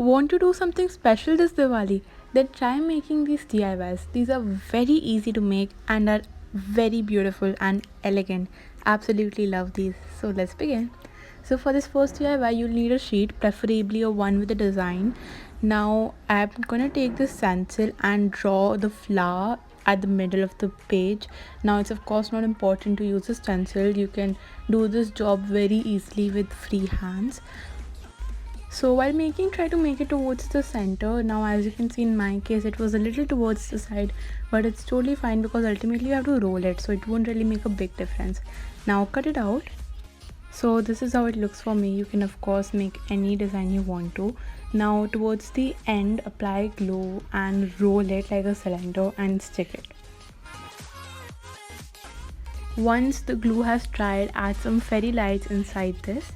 Want to do something special this Diwali? Then try making these DIYs. These are very easy to make and are very beautiful and elegant. Absolutely love these. So let's begin. So for this first DIY, you'll need a sheet, preferably a one with a design. Now I'm gonna take this stencil and draw the flower at the middle of the page. Now it's of course not important to use a stencil. You can do this job very easily with free hands. So while making, try to make it towards the center. Now as you can see in my case, it was a little towards the side, but it's totally fine because ultimately you have to roll it, so it won't really make a big difference. Now cut it out. So this is how it looks for me. You can of course make any design you want to. Now towards the end, apply glue and roll it like a cylinder and stick it. Once the glue has dried, add some fairy lights inside this.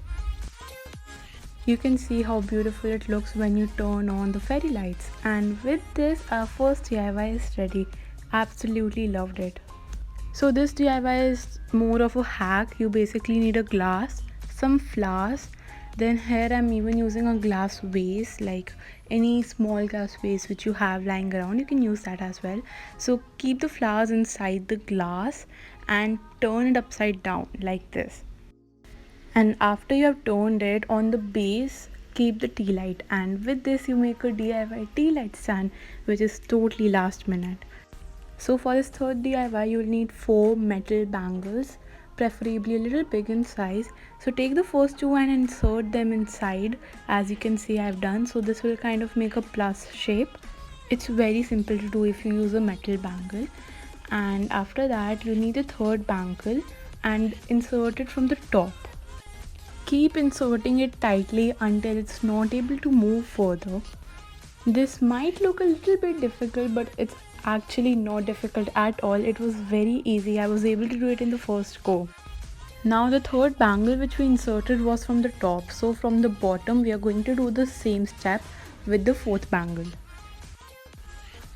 You can see how beautiful it looks when you turn on the fairy lights. And with this, our first DIY is ready. Absolutely loved it. So this DIY is more of a hack. You basically need a glass, some flowers. Then here I'm even using a glass vase, like any small glass vase which you have lying around. You can use that as well. So keep the flowers inside the glass and turn it upside down like this. And after you have turned it, on the base keep the tea light, and with this you make a DIY tea light stand, which is totally last minute. So for this third DIY you'll need 4 metal bangles, preferably a little big in size. So take the first two and insert them inside, as you can see I've done. So this will kind of make a plus shape. It's very simple to do if you use a metal bangle. And after that you need a third bangle and insert it from the top. Keep inserting it tightly until it's not able to move further. This might look a little bit difficult, but it's actually not difficult at all. It was very easy. I was able to do it in the first go. Now the third bangle which we inserted was from the top. So from the bottom we are going to do the same step with the fourth bangle.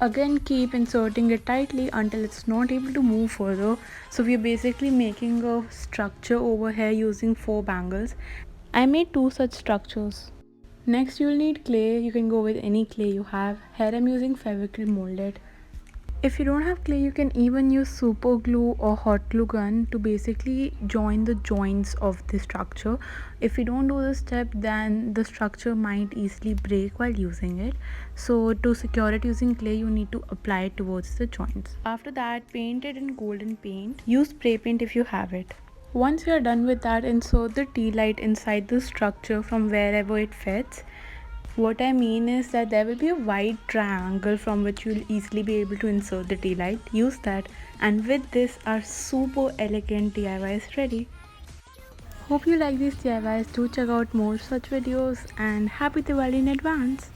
Again keep inserting it tightly until it's not able to move further. So we are basically making a structure over here using 4 bangles. I made 2 such structures. Next you'll need clay. You can go with any clay you have. Here I'm using Fevicryl molded. If you don't have clay, you can even use super glue or hot glue gun to basically join the joints of the structure. If you don't do this step, then the structure might easily break while using it. So to secure it using clay, you need to apply it towards the joints. After that, paint it in golden paint. Use spray paint if you have it. Once you are done with that, insert the tea light inside the structure from wherever it fits. What I mean is that there will be a wide triangle from which you will easily be able to insert the tea light. Use that, and with this our super elegant DIY is ready. Hope you like these DIYs. Do check out more such videos, and happy Diwali in advance.